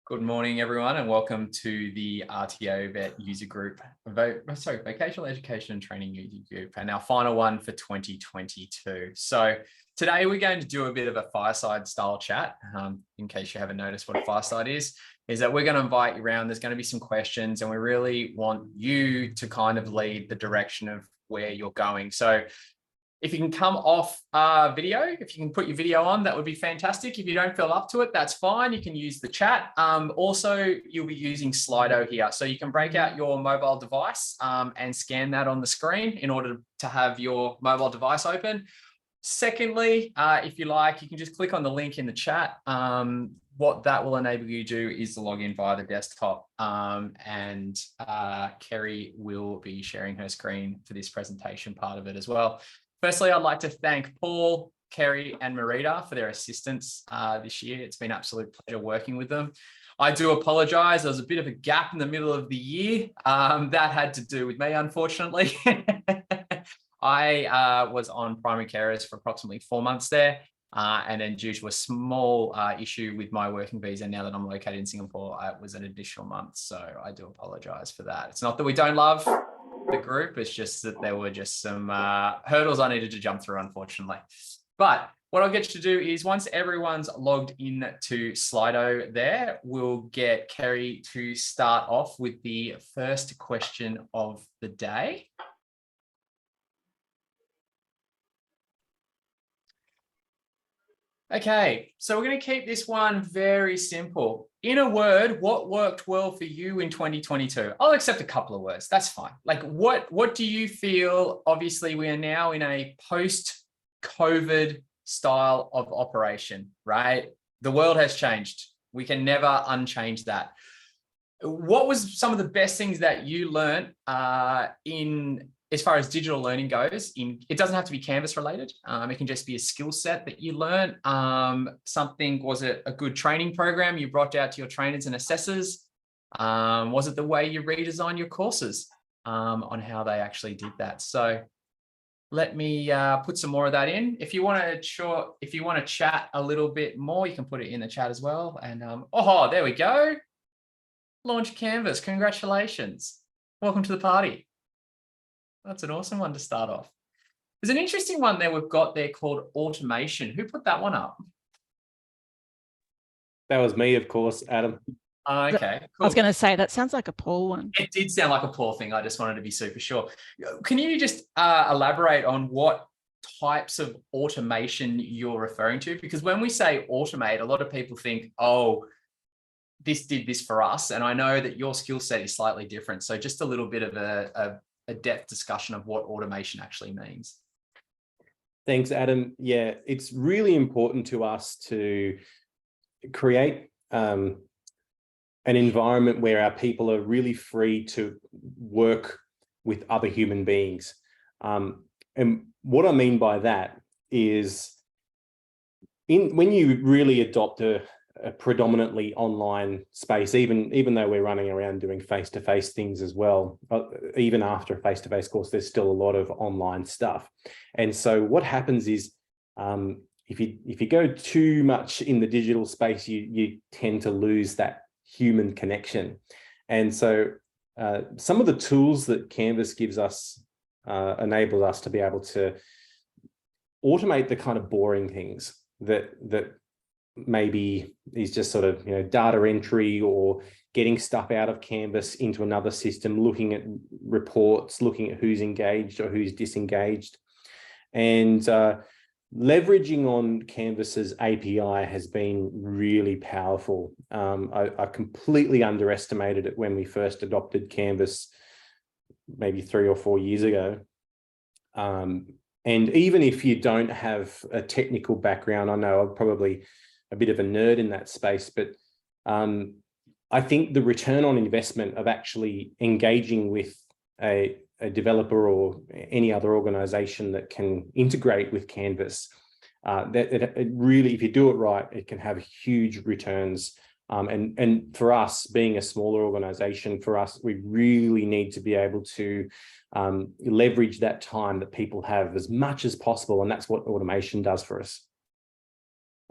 Good morning, everyone, and welcome to the RTO Vet User Group, Vocational Education and Training User Group, and our final one for 2022. So today we're going to do a bit of a fireside style chat. In case you haven't noticed what a fireside is that we're going to invite you around. There's going to be some questions, and we really want you to kind of lead the direction of where you're going. So if you can come off video, if you can put your video on, that would be fantastic. If you don't feel up to it, that's fine. You can use the chat. Also, you'll be using Slido here. So you can break out your mobile device and scan that on the screen in order to have your mobile device open. Secondly, if you like, you can just click on the link in the chat. What that will enable you to do is to log in via the desktop, and Kerry will be sharing her screen for this presentation part of it as well. Firstly, I'd like to thank Paul, Kerry, and Marita for their assistance this year. It's been an absolute pleasure working with them. I do apologise. There was a bit of a gap in the middle of the year. That had to do with me, unfortunately. I was on primary carers for approximately 4 months there. And then due to a small issue with my working visa, now that I'm located in Singapore, it was an additional month. So I do apologise for that. It's not that we don't love the group, it's just that there were just some hurdles I needed to jump through, unfortunately. But what I'll get you to do is once everyone's logged in to Slido there, we'll get Kerry to start off with the first question of the day. Okay, so we're going to keep this one very simple. In a word, what worked well for you in 2022? I'll accept a couple of words. That's fine. Like, what do you feel? Obviously, we are now in a post-COVID style of operation, right? The world has changed. We can never unchange that. What was some of the best things that you learned as far as digital learning goes? It doesn't have to be Canvas related. It can just be a skill set that you learn. Was it a good training program you brought out to your trainers and assessors? Was it the way you redesigned your courses on how they actually did that? So let me put some more of that in. If you want to chat a little bit more, you can put it in the chat as well. And oh, there we go. Launch Canvas. Congratulations. Welcome to the party. That's an awesome one to start off. There's an interesting one there we've got there called automation. Who put that one up? That was me, of course, Adam. Okay, cool. I was going to say, that sounds like a Paul one. It did sound like a Paul thing. I just wanted to be super sure. Can you just elaborate on what types of automation you're referring to? Because when we say automate, a lot of people think, oh, this did this for us. And I know that your skill set is slightly different. So just a little bit of a depth discussion of what automation actually means. Thanks, Adam. Yeah, it's really important to us to create an environment where our people are really free to work with other human beings. And what I mean by that is when you really adopt a predominantly online space, even though we're running around doing face-to-face things as well, even after a face-to-face course, there's still a lot of online stuff. And so what happens is if you go too much in the digital space, you tend to lose that human connection. And so some of the tools that Canvas gives us enable us to be able to automate the kind of boring things that maybe is just sort of, data entry or getting stuff out of Canvas into another system, looking at reports, looking at who's engaged or who's disengaged. And leveraging on Canvas's API has been really powerful. I completely underestimated it when we first adopted Canvas maybe 3 or 4 years ago. And even if you don't have a technical background, I know I'm probably a bit of a nerd in that space, but I think the return on investment of actually engaging with a developer or any other organization that can integrate with Canvas, it really, if you do it right, it can have huge returns. And for us, being a smaller organization, we really need to be able to leverage that time that people have as much as possible. And that's what automation does for us.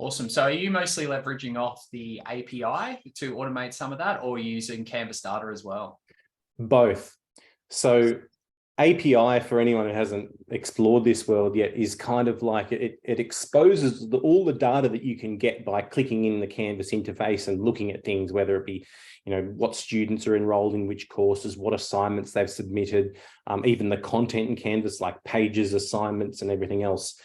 Awesome. So are you mostly leveraging off the API to automate some of that, or using Canvas data as well? Both. So API, for anyone who hasn't explored this world yet, is kind of like it exposes all the data that you can get by clicking in the Canvas interface and looking at things, whether it be, what students are enrolled in which courses, what assignments they've submitted, even the content in Canvas, like pages, assignments, and everything else.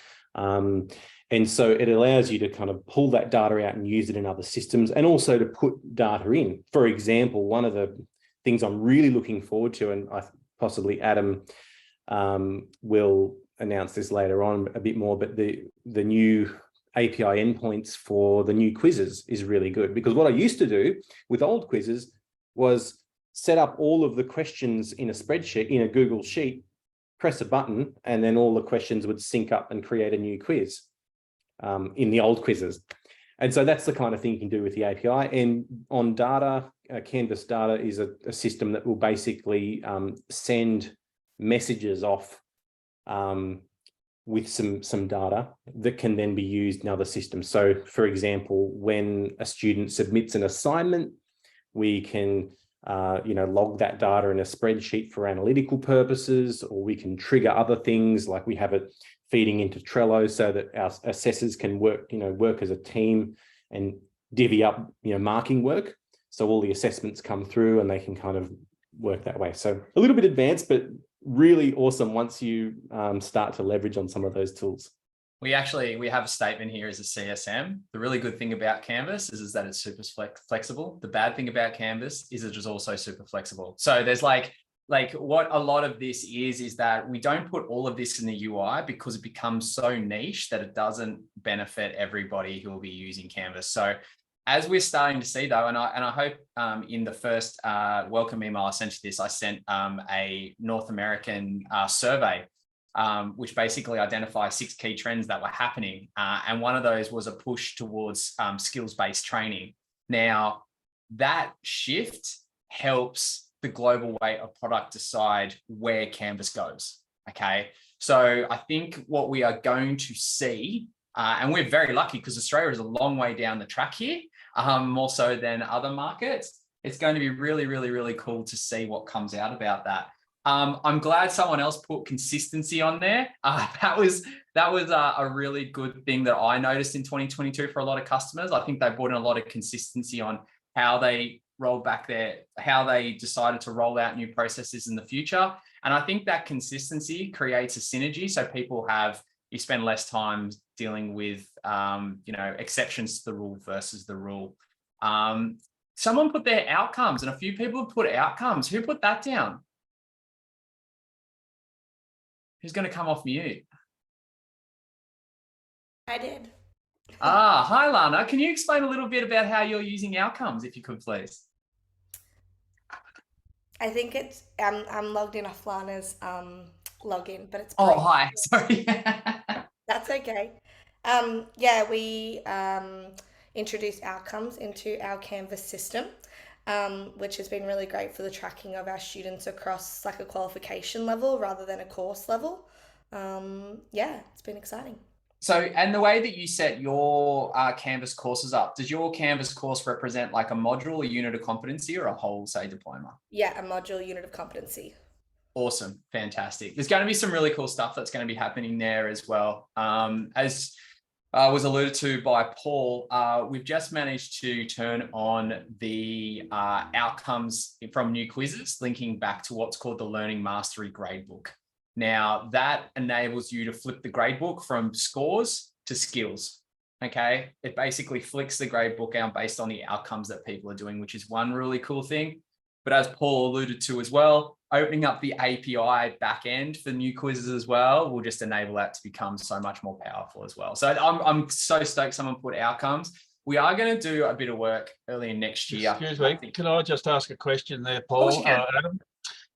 And so it allows you to kind of pull that data out and use it in other systems, and also to put data in. For example, one of the things I'm really looking forward to, and possibly Adam will announce this later on a bit more, but the new API endpoints for the new quizzes is really good, because what I used to do with old quizzes was set up all of the questions in a spreadsheet, in a Google Sheet, press a button, and then all the questions would sync up and create a new quiz in the old quizzes. And so that's the kind of thing you can do with the API. And on data, Canvas data is a system that will basically send messages off with some data that can then be used in other systems. So, for example, when a student submits an assignment, we can log that data in a spreadsheet for analytical purposes, or we can trigger other things, like we have it feeding into Trello so that our assessors can work as a team and divvy up, marking work. So all the assessments come through and they can kind of work that way. So a little bit advanced, but really awesome once you start to leverage on some of those tools. We have a statement here as a CSM. The really good thing about Canvas is that it's super flexible. The bad thing about Canvas is it is also super flexible. So there's like what a lot of this is that we don't put all of this in the UI because it becomes so niche that it doesn't benefit everybody who will be using Canvas. So as we're starting to see though, and I hope in the first welcome email I sent you this, I sent a North American survey, which basically identifies 6 key trends that were happening. And one of those was a push towards skills-based training. Now, that shift helps the global way of product decide where Canvas goes, okay? So I think what we are going to see, and we're very lucky because Australia is a long way down the track here, more so than other markets. It's going to be really, really, really cool to see what comes out about that. I'm glad someone else put consistency on there. That was a really good thing that I noticed in 2022 for a lot of customers. I think they brought in a lot of consistency on how they rolled back how they decided to roll out new processes in the future. And I think that consistency creates a synergy. So you spend less time dealing with, exceptions to the rule versus the rule. Someone put their outcomes, and a few people have put outcomes. Who put that down? Who's going to come off mute? I did. Hi, Lana. Can you explain a little bit about how you're using outcomes, if you could, please? I think it's I'm logged in off Lana's login, but it's Oh, hi. Sorry. That's okay. We introduced outcomes into our Canvas system, which has been really great for the tracking of our students across like a qualification level rather than a course level. It's been exciting. So, and the way that you set your Canvas courses up, does your Canvas course represent like a module, a unit of competency, or a whole, say, diploma? Yeah, a module, unit of competency. Awesome. Fantastic. There's going to be some really cool stuff that's going to be happening there as well. As was alluded to by Paul, we've just managed to turn on the outcomes from new quizzes, linking back to what's called the Learning Mastery Gradebook. Now, that enables you to flip the gradebook from scores to skills, okay? It basically flicks the gradebook out based on the outcomes that people are doing, which is one really cool thing. But as Paul alluded to as well, opening up the API backend for new quizzes as well will just enable that to become so much more powerful as well. So I'm so stoked someone put outcomes. We are going to do a bit of work early next year. Excuse me, can I just ask a question there, Paul? Adam?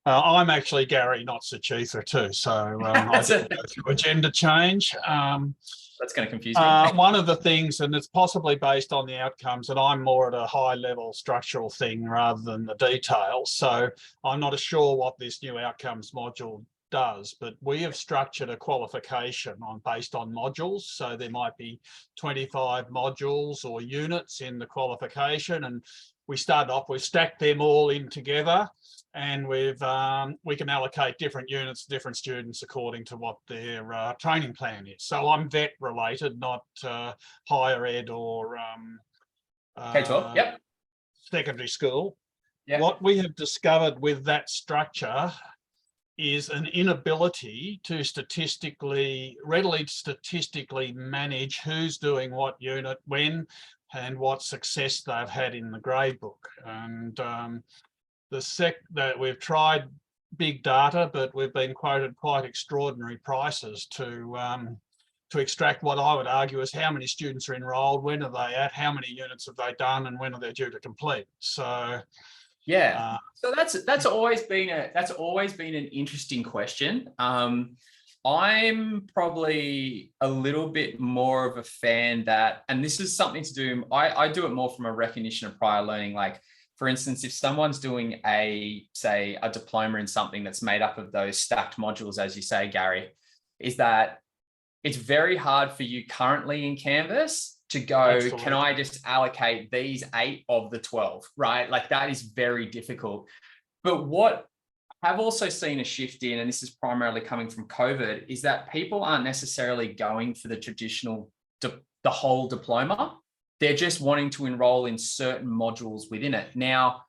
I'm actually Gary, not Suchitha too, so I didn't go through a gender change. That's going to confuse me. One of the things, and it's possibly based on the outcomes, and I'm more at a high level structural thing rather than the details, so I'm not sure what this new outcomes module does, but we have structured a qualification based on modules. So there might be 25 modules or units in the qualification, and we started off, we've stacked them all in together, and we can allocate different units to different students according to what their training plan is. So I'm vet related, not higher ed or K-12, yep. secondary school. Yep. What we have discovered with that structure is an inability to readily statistically manage who's doing what unit when and what success they've had in the grade book. And that we've tried big data, but we've been quoted quite extraordinary prices to extract what I would argue is how many students are enrolled, when are they at, how many units have they done, and when are they due to complete. So yeah, so that's always been an interesting question. I'm probably a little bit more of a fan that, and this is something to do, I do it more from a recognition of prior learning. Like, for instance, if someone's doing say a diploma in something that's made up of those stacked modules, as you say, Gary, is that it's very hard for you currently in Canvas to go, absolutely, can I just allocate these 8 of the 12, right? Like, that is very difficult. But what I've also seen a shift in, and this is primarily coming from COVID, is that people aren't necessarily going for the traditional, the whole diploma. They're just wanting to enroll in certain modules within it. Now,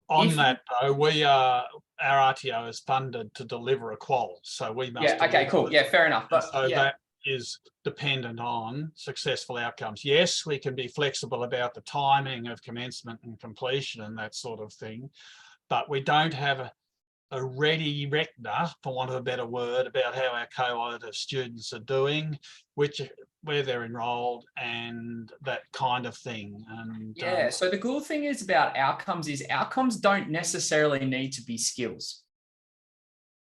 on that though, our RTO is funded to deliver a qual, so we must. Yeah. Okay. Cool. Yeah. Fair enough. But so that is dependent on successful outcomes. Yes, we can be flexible about the timing of commencement and completion and that sort of thing, but we don't have a ready retina, for want of a better word, about how our cohort of students are doing, where they're enrolled, and that kind of thing. And yeah, so the cool thing is about outcomes is outcomes don't necessarily need to be skills,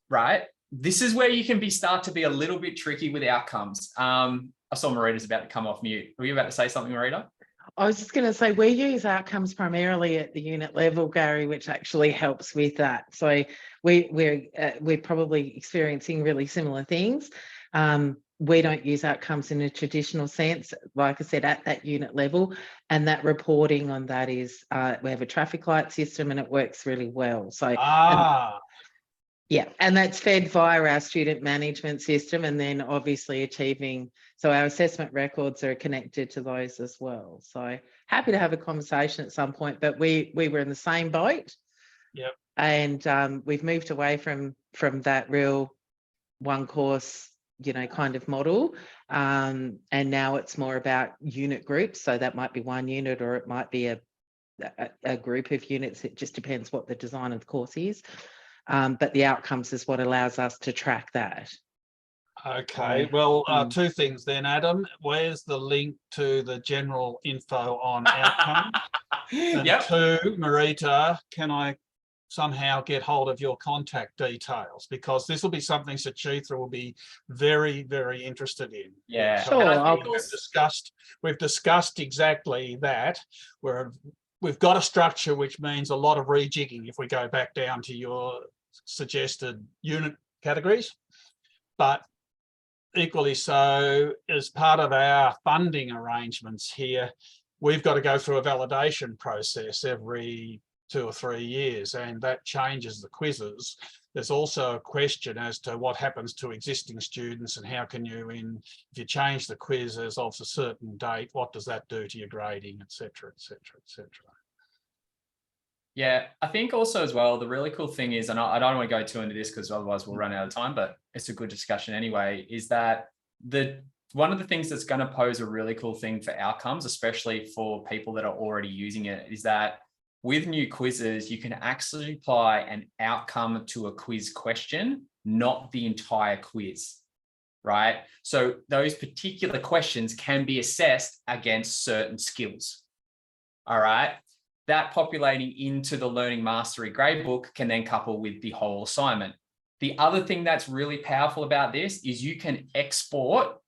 right? This is where you can start to be a little bit tricky with outcomes. I saw Marita's about to come off mute. Were you about to say something, Marita? I was just going to say, we use outcomes primarily at the unit level, Gary, which actually helps with that. So we're probably experiencing really similar things. We don't use outcomes in a traditional sense, like I said, at that unit level, and that reporting on that is we have a traffic light system and it works really well. So yeah, and that's fed via our student management system, and then obviously achieving, so our assessment records are connected to those as well. So happy to have a conversation at some point, but we were in the same boat. Yep. And we've moved away from that real one course, kind of model. And now it's more about unit groups. So that might be one unit, or it might be a group of units. It just depends what the design of the course is. But the outcomes is what allows us to track that. Okay, well, 2 things then, Adam. Where's the link to the general info on outcome? And yep. 2, Marita, can I somehow get hold of your contact details? Because this will be something Suchitra will be very, very interested in. Yeah, sure. We've discussed exactly that. We've got a structure which means a lot of rejigging if we go back down to your suggested unit categories, but equally so, as part of our funding arrangements here, we've got to go through a validation process every 2 or 3 years, and that changes the quizzes. There's also a question as to what happens to existing students and how can you, if you change the quizzes of a certain date, what does that do to your grading, etc., etc., etc. Yeah, I think also as well, the really cool thing is, and I don't want to go too into this because otherwise we'll run out of time, but it's a good discussion anyway, is that one of the things that's going to pose a really cool thing for outcomes, especially for people that are already using it, is that with new quizzes, you can actually apply an outcome to a quiz question, not the entire quiz, right? So those particular questions can be assessed against certain skills, all right? That populating into the learning mastery gradebook can then couple with the whole assignment. The other thing that's really powerful about this is you can export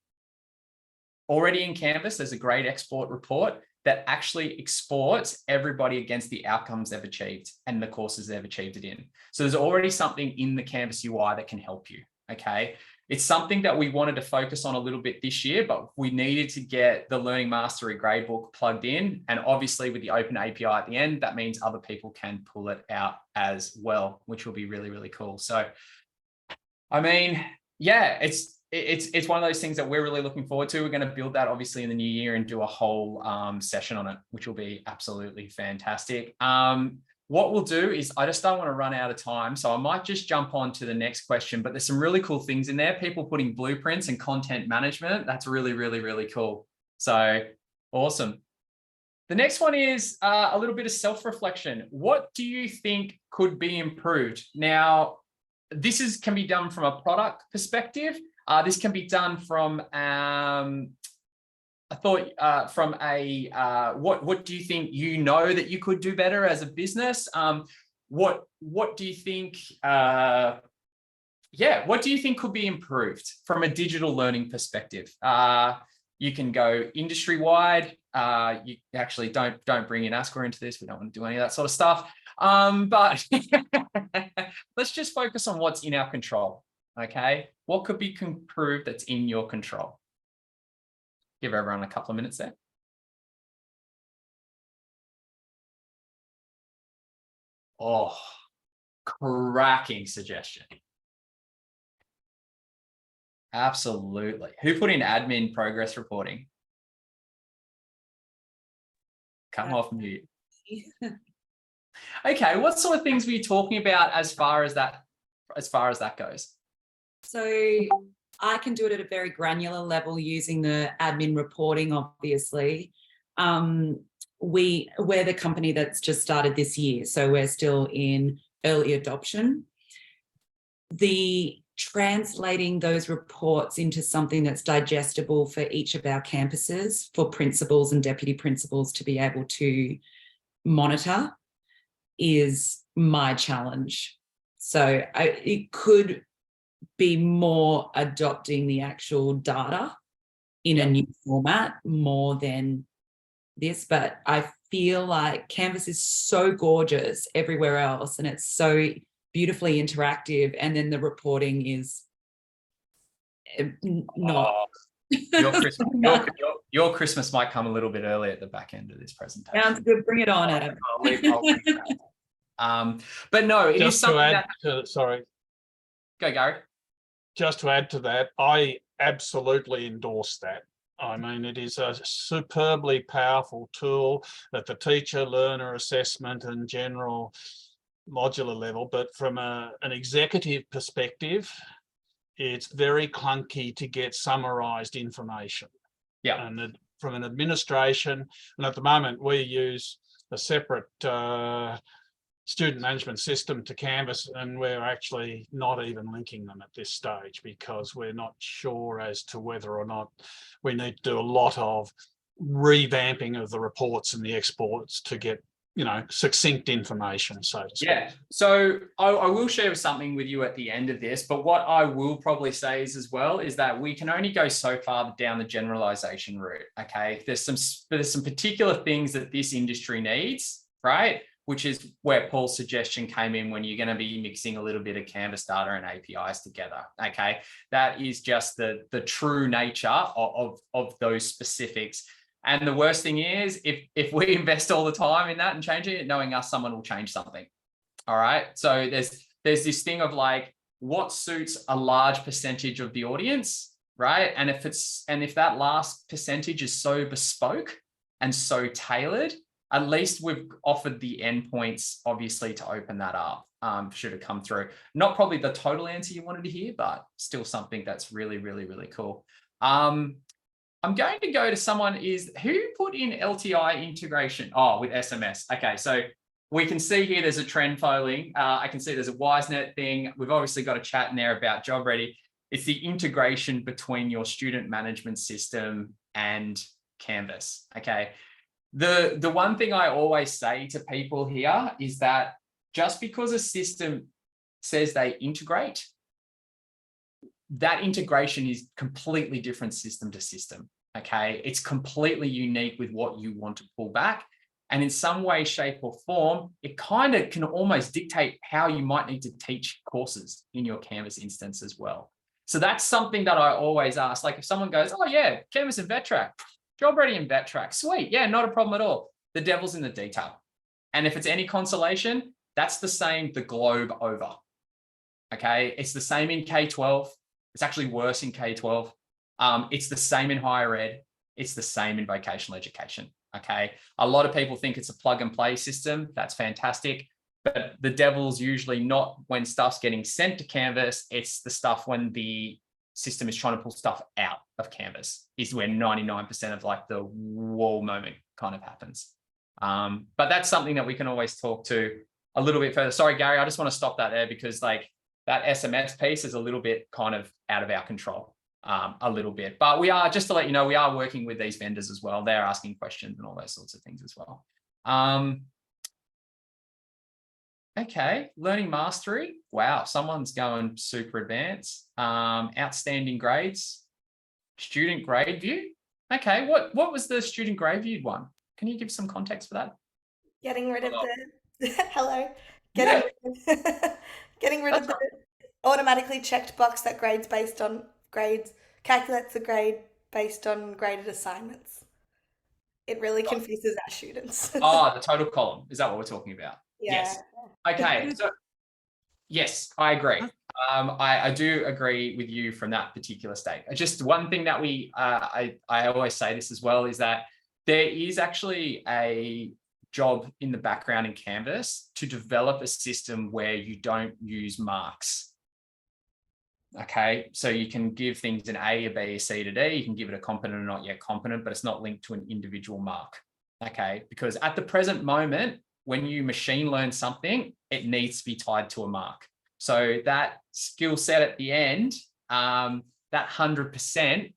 already in Canvas. There's a great export report that actually exports everybody against the outcomes they've achieved and the courses they've achieved it in. So there's already something in the Canvas UI that can help you, okay? It's something that we wanted to focus on a little bit this year, but we needed to get the Learning Mastery gradebook plugged in. And obviously with the open API at the end, that means other people can pull it out as well, which will be really, really cool. So, I mean, yeah, it's one of those things that we're really looking forward to. We're going to build that obviously in the new year and do a whole session on it, which will be absolutely fantastic. What we'll do is, I just don't want to run out of time, so I might just jump on to the next question, but there's some really cool things in there. People putting blueprints and content management. That's really, really, really cool. So awesome. The next one is a little bit of self-reflection. What do you think could be improved? Now, this can be done from a product perspective. This can be done from what do you think that you could do better as a business? What do you think? What do you think could be improved from a digital learning perspective? You can go industry wide. You actually don't bring in ASCA into this. We don't want to do any of that sort of stuff. But let's just focus on what's in our control. Okay, what could be improved that's in your control? Give everyone a couple of minutes there. Oh, cracking suggestion. Absolutely. Who put in admin progress reporting? Come off mute. Okay, what sort of things were you talking about as far as that goes? So I can do it at a very granular level using the admin reporting, obviously. We're the company that's just started this year, so we're still in early adoption. The translating those reports into something that's digestible for each of our campuses, for principals and deputy principals to be able to monitor, is my challenge. So it could be more adopting the actual data in a new format more than this, but I feel like Canvas is so gorgeous everywhere else and it's so beautifully interactive, and then the reporting is not. Your Christmas might come a little bit early at the back end of this presentation. Sounds good. Bring it on, Adam. But no, it Just is something sorry. Go, Gary. Just to add to that, I absolutely endorse that. I mean, it is a superbly powerful tool at the teacher, learner assessment and general modular level. But from an executive perspective, it's very clunky to get summarized information. Yeah. And from an administration, and at the moment we use a separate student management system to Canvas, and we're actually not even linking them at this stage because we're not sure as to whether or not we need to do a lot of revamping of the reports and the exports to get, succinct information, so to speak. Yeah, so I will share something with you at the end of this, but what I will probably say is that we can only go so far down the generalization route, okay? There's some particular things that this industry needs, right? Which is where Paul's suggestion came in when you're going to be mixing a little bit of Canvas data and APIs together, okay? That is just the true nature of those specifics. And the worst thing is, if we invest all the time in that and changing it, knowing us, someone will change something, all right? So there's this thing of like, what suits a large percentage of the audience, right? And if that last percentage is so bespoke and so tailored, at least we've offered the endpoints, obviously, to open that up, should it come through. Not probably the total answer you wanted to hear, but still something that's really, really, really cool. I'm going to go to someone who put in LTI integration? Oh, with SMS. Okay, so we can see here there's a trend following. I can see there's a WiseNet thing. We've obviously got a chat in there about Job Ready. It's the integration between your student management system and Canvas, okay? The one thing I always say to people here is that just because a system says they integrate, that integration is completely different system to system, Okay, it's completely unique with what you want to pull back. And in some way, shape, or form, it kind of can almost dictate how you might need to teach courses in your Canvas instance as well. So that's something that I always ask. Like if someone goes, oh yeah, Canvas and VetTrack, job ready in VetTrack, sweet. Yeah, not a problem at all. The devil's in the detail. And if it's any consolation, that's the same the globe over. Okay, it's the same in K-12. It's actually worse in K-12. It's the same in higher ed. It's the same in vocational education. Okay, a lot of people think it's a plug and play system. That's fantastic. But the devil's usually not when stuff's getting sent to Canvas. It's the stuff when the system is trying to pull stuff out of Canvas is where 99% of like the whoa moment kind of happens. But that's something that we can always talk to a little bit further. Sorry, Gary, I just want to stop that there because like that SMS piece is a little bit kind of out of our control. A little bit, but we are, just to let you know, we are working with these vendors as well. They're asking questions and all those sorts of things as well. Okay, learning mastery. Wow, someone's going super advanced. Outstanding grades, student grade view. Okay, what was the student grade view one? Can you give some context for that? Getting rid of the hello. Getting rid of the automatically checked box that grades based on grades, calculates the grade based on graded assignments. It really confuses our students. Oh, the total column. Is that what we're talking about? Yeah. Yes. Okay. So, yes, I agree. I do agree with you from that particular state. Just one thing that I always say this as well is that there is actually a job in the background in Canvas to develop a system where you don't use marks. Okay, so you can give things an A, a B, a C to D. You can give it a competent or not yet competent, but it's not linked to an individual mark. Okay, because at the present moment, when you machine learn something, it needs to be tied to a mark. So that skill set at the end, that 100%,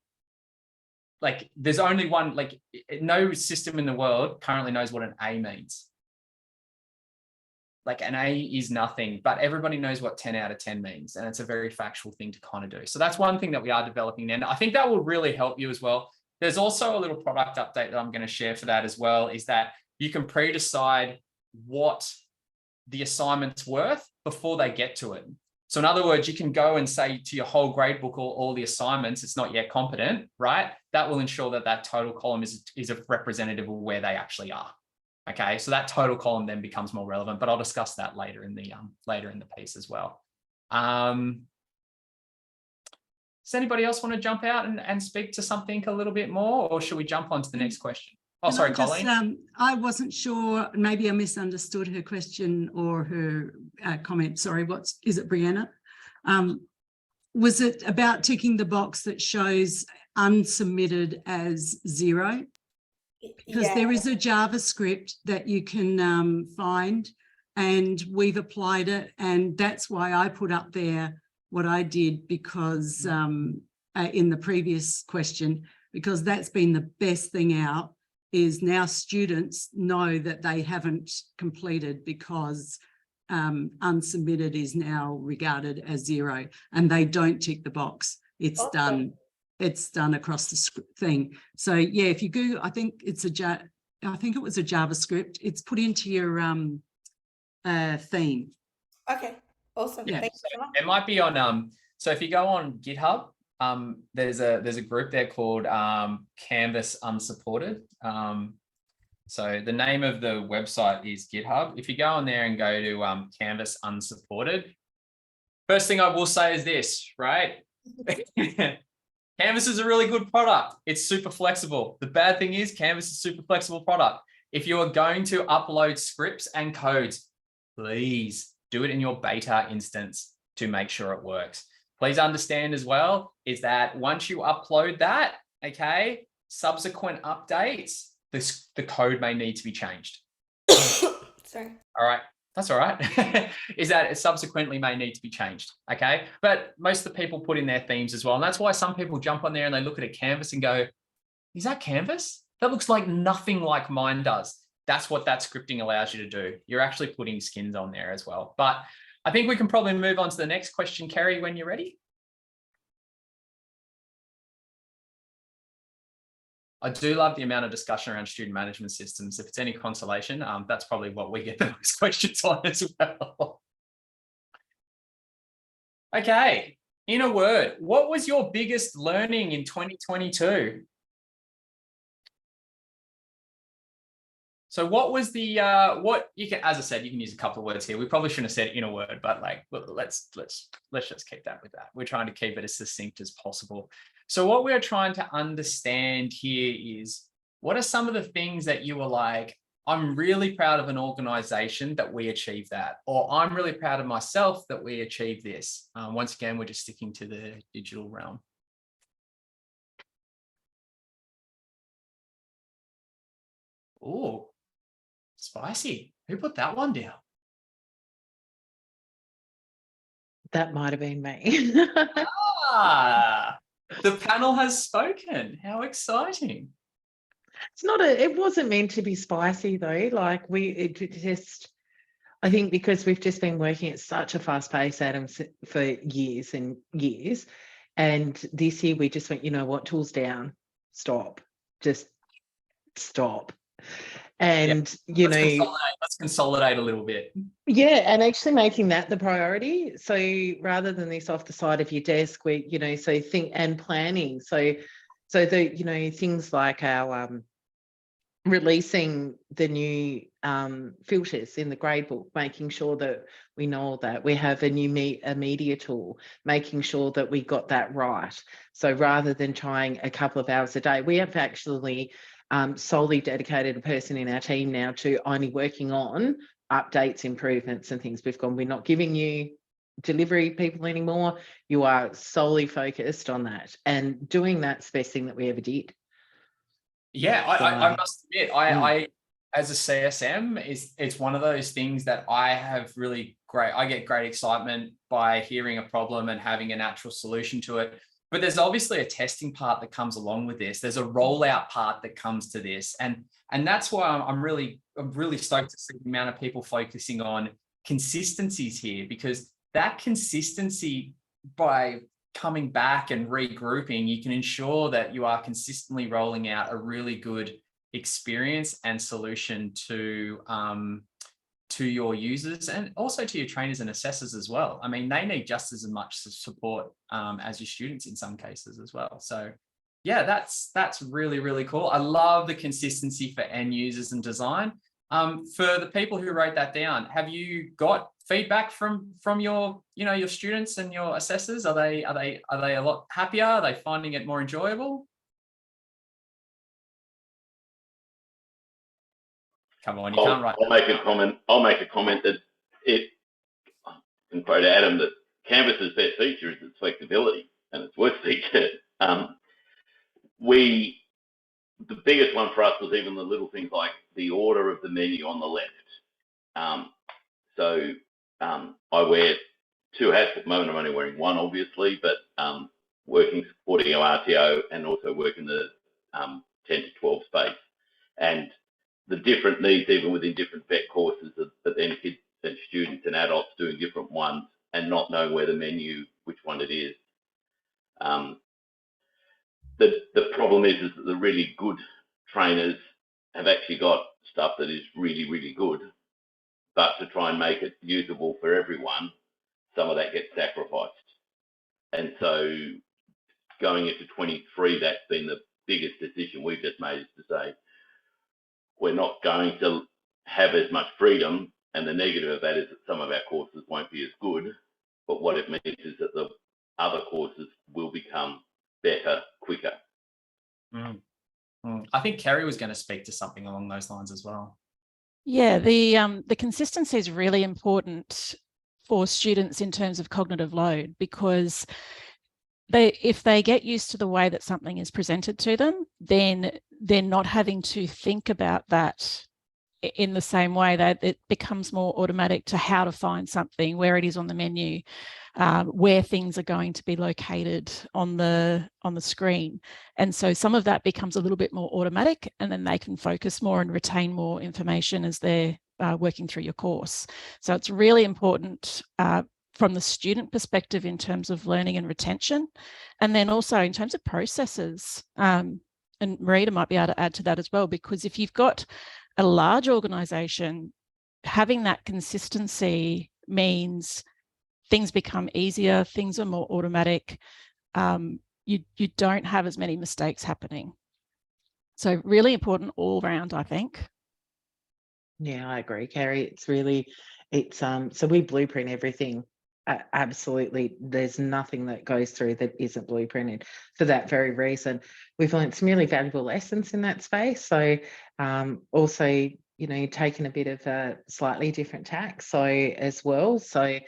like there's only one, like no system in the world currently knows what an A means. Like an A is nothing, but everybody knows what 10 out of 10 means. And it's a very factual thing to kind of do. So that's one thing that we are developing. And I think that will really help you as well. There's also a little product update that I'm going to share for that as well, is that you can pre-decide what the assignment's worth before they get to it. So in other words, you can go and say to your whole grade book or all the assignments, it's not yet competent, right? That will ensure that that total column is a representative of where they actually are. Okay, so that total column then becomes more relevant, but I'll discuss that later in the piece as well. Does anybody else want to jump out and speak to something a little bit more, or should we jump on to the next question? Oh, sorry, Colleen. I wasn't sure, maybe I misunderstood her question or her comment. Sorry, is it Brianna? Was it about ticking the box that shows unsubmitted as 0? Because there is a JavaScript that you can find, and we've applied it, and that's why I put up there what I did, because in the previous question, because that's been the best thing out, is now students know that they haven't completed because unsubmitted is now regarded as 0, and they don't tick the box. It's done. It's done across the thing. So yeah, if you Google, I think it was a JavaScript. It's put into your theme. Okay, awesome. Yeah. Thanks so much. It might be on so if you go on GitHub, there's a group there called Canvas Unsupported. So the name of the website is GitHub. If you go on there and go to Canvas Unsupported, first thing I will say is this, right? Canvas is a really good product. It's super flexible. The bad thing is Canvas is a super flexible product. If you are going to upload scripts and codes, please do it in your beta instance to make sure it works. Please understand as well is that once you upload that, okay, subsequent updates, the code may need to be changed. Sorry. All right. That's all right. Is that it subsequently may need to be changed. Okay. But most of the people put in their themes as well. And that's why some people jump on there and they look at a canvas and go, is that canvas? That looks like nothing like mine does. That's what that scripting allows you to do. You're actually putting skins on there as well. But I think we can probably move on to the next question, Kerry, when you're ready. I do love the amount of discussion around student management systems. If it's any consolation, that's probably what we get the most questions on as well. Okay, in a word, what was your biggest learning in 2022? So what was the what you can, as I said, you can use a couple of words here. We probably shouldn't have said in a word, but like let's just keep that with that. We're trying to keep it as succinct as possible. So what we're trying to understand here is, what are some of the things that you were like, I'm really proud of an organization that we achieved that, or I'm really proud of myself that we achieved this. Once again, we're just sticking to the digital realm. Oh, spicy. Who put that one down? That might have been me. The panel has spoken. How exciting. It wasn't meant to be spicy though. Like I think because we've just been working at such a fast pace, Adam, for years and years. And this year we just went, you know what, tools down, stop, just stop. And, let's consolidate a little bit. Yeah, and actually making that the priority. So rather than this off the side of your desk, so think and planning. So the, things like our releasing the new filters in the gradebook, making sure that we know that we have a new media tool, making sure that we got that right. So rather than trying a couple of hours a day, we have actually solely dedicated a person in our team now to only working on updates, improvements and things. We're not giving you delivery people anymore. You are solely focused on that, and doing that's the best thing that we ever did. Yeah, I must admit, I as a CSM, it's one of those things that I get great excitement by hearing a problem and having a natural solution to it. But there's obviously a testing part that comes along with this. There's a rollout part that comes to this. And that's why I'm really stoked to see the amount of people focusing on consistencies here, because that consistency, by coming back and regrouping, you can ensure that you are consistently rolling out a really good experience and solution to your users, and also to your trainers and assessors as well. I mean, they need just as much support as your students in some cases as well. So yeah, that's really, really cool. I love the consistency for end users and design. For the people who wrote that down, have you got feedback from your your students and your assessors? Are they a lot happier? Are they finding it more enjoyable? Come on, you can't write. I'll make a comment. That I can quote Adam, that Canvas's best feature is its flexibility, and its worst feature. The biggest one for us was even the little things like the order of the menu on the left. I wear two hats at the moment. I'm only wearing one, obviously, but supporting our RTO and also working the 10 to 12 space. And the different needs, even within different vet courses, but then kids and students and adults doing different ones and not knowing where the menu, which one it is. The problem is that the really good trainers have actually got stuff that is really, really good, but to try and make it usable for everyone, some of that gets sacrificed. And so going into 23, that's been the biggest decision we've just made, is to say, we're not going to have as much freedom, and the negative of that is that some of our courses won't be as good, but what it means is that the other courses will become better quicker. I think Kerry was going to speak to something along those lines as well. Yeah, the consistency is really important for students in terms of cognitive load, because if they get used to the way that something is presented to them, then they're not having to think about that in the same way, that it becomes more automatic to how to find something, where it is on the menu, where things are going to be located on the screen. And so some of that becomes a little bit more automatic, and then they can focus more and retain more information as they're working through your course. So it's really important from the student perspective in terms of learning and retention, and then also in terms of processes. and Marita might be able to add to that as well, because if you've got a large organisation, having that consistency means things become easier, things are more automatic. You don't have as many mistakes happening. So really important all round, I think. Yeah, I agree, Carrie. So we blueprint everything. Absolutely. There's nothing that goes through that isn't blueprinted for that very reason. We've learned some really valuable lessons in that space. So also, you know, taken a bit of a slightly different tack as well. So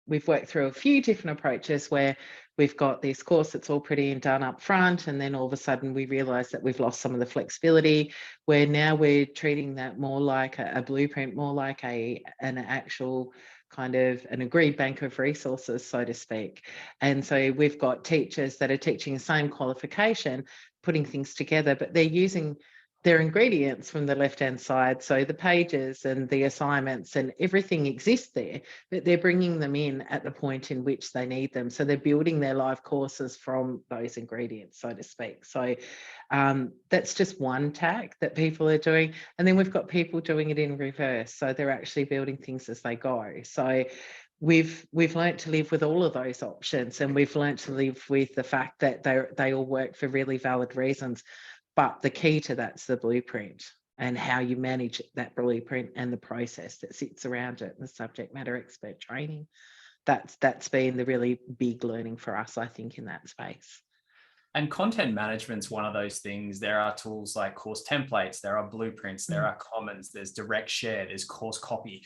we've worked through a few different approaches where we've got this course that's all pretty and done up front, and then all of a sudden we realise that we've lost some of the flexibility, where now we're treating that more like a blueprint, more like an actual kind of an agreed bank of resources, so to speak. And so we've got teachers that are teaching the same qualification, putting things together, but they're using their ingredients from the left-hand side. So the pages and the assignments and everything exists there, but they're bringing them in at the point in which they need them. So they're building their live courses from those ingredients, so to speak. So that's just one tack that people are doing. And then we've got people doing it in reverse. So they're actually building things as they go. So we've learned to live with all of those options, and we've learned to live with the fact that they all work for really valid reasons. But the key to that's the blueprint and how you manage that blueprint and the process that sits around it, and the subject matter expert training. That's been the really big learning for us, I think, in that space. And content management's one of those things. There are tools like course templates, there are blueprints, there are commons, there's direct share, there's course copy.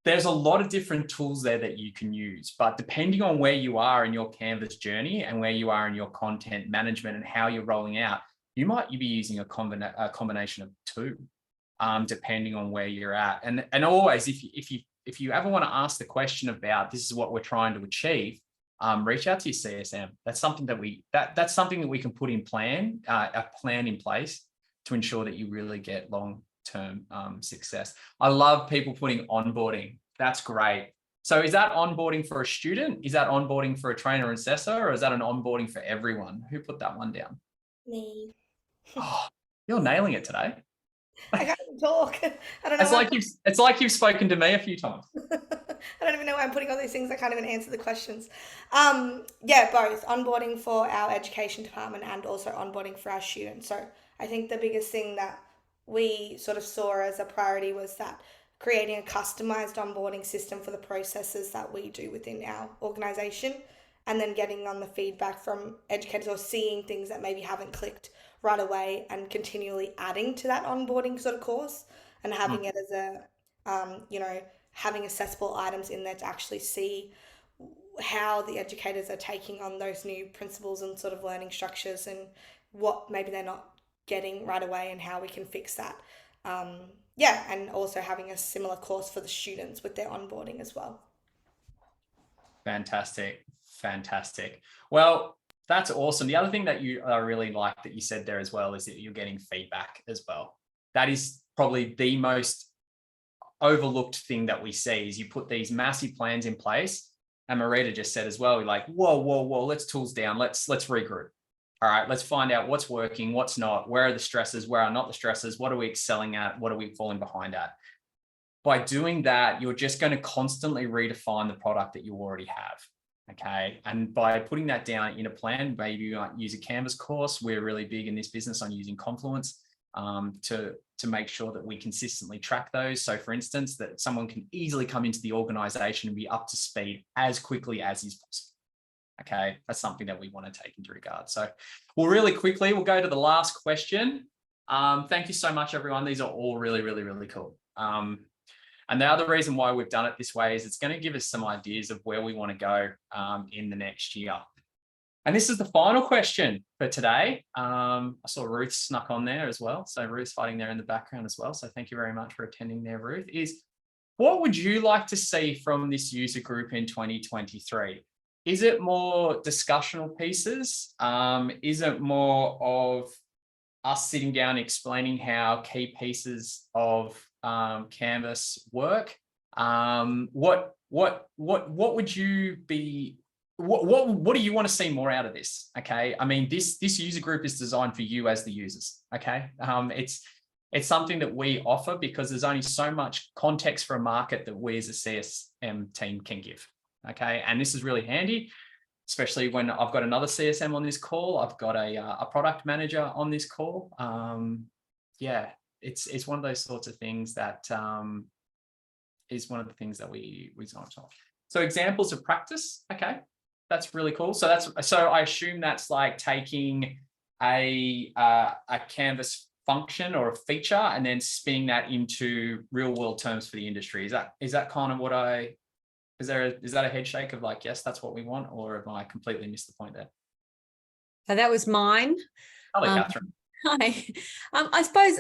There's a lot of different tools there that you can use, but depending on where you are in your Canvas journey and where you are in your content management and how you're rolling out, you might be using a combination of two, depending on where you're at. And always, if you ever want to ask the question about this is what we're trying to achieve, reach out to your CSM. That's something that's something that we can put in a plan in place to ensure that you really get long-term success. I love people putting onboarding. That's great. So is that onboarding for a student? Is that onboarding for a trainer and assessor, or is that an onboarding for everyone? Who put that one down? Me. Oh, you're nailing it today. I can't even talk. I don't know. It's like you've spoken to me a few times. I don't even know why I'm putting all these things. I can't even answer the questions. Yeah, both onboarding for our education department and also onboarding for our students. So I think the biggest thing that we sort of saw as a priority was that creating a customized onboarding system for the processes that we do within our organization, and then getting on the feedback from educators or seeing things that maybe haven't clicked right away and continually adding to that onboarding sort of course, and having it as a, having accessible items in there to actually see how the educators are taking on those new principles and sort of learning structures, and what maybe they're not getting right away and how we can fix that. And also having a similar course for the students with their onboarding as well. Fantastic. Well, that's awesome. The other thing that I really like that you said there as well is that you're getting feedback as well. That is probably the most overlooked thing that we see, is you put these massive plans in place, and Marita just said as well, like, whoa, let's tools down. Let's regroup. All right, let's find out what's working, what's not, where are the stresses, where are not the stresses, what are we excelling at, what are we falling behind at? By doing that, you're just going to constantly redefine the product that you already have. Okay. And by putting that down in a plan, maybe you might use a Canvas course. We're really big in this business on using Confluence to make sure that we consistently track those. So for instance, that someone can easily come into the organization and be up to speed as quickly as is possible. Okay, that's something that we want to take into regard. So we'll go to the last question. Thank you so much, everyone. These are all really, really, really cool. And the other reason why we've done it this way is it's going to give us some ideas of where we want to go in the next year. And this is the final question for today. I saw Ruth snuck on there as well. So Ruth's fighting there in the background as well. So thank you very much for attending there, Ruth. What would you like to see from this user group in 2023? Is it more discussional pieces? Is it more of us sitting down explaining how key pieces of Canvas work? What would you be what do you want to see more out of this? Okay. I mean, this user group is designed for you as the users. Okay. It's something that we offer because there's only so much context for a market that we as a CSM team can give. Okay. And this is really handy, especially when I've got another CSM on this call. I've got a product manager on this call. Yeah, it's one of those sorts of things that is one of the things that we talk. So examples of practice. Okay. That's really cool. So I assume that's like taking a Canvas function or a feature and then spinning that into real world terms for the industry. Is that kind of what is that a head shake of like, yes, that's what we want, or have I completely missed the point there? So that was mine. Hello, Catherine. Hi. I suppose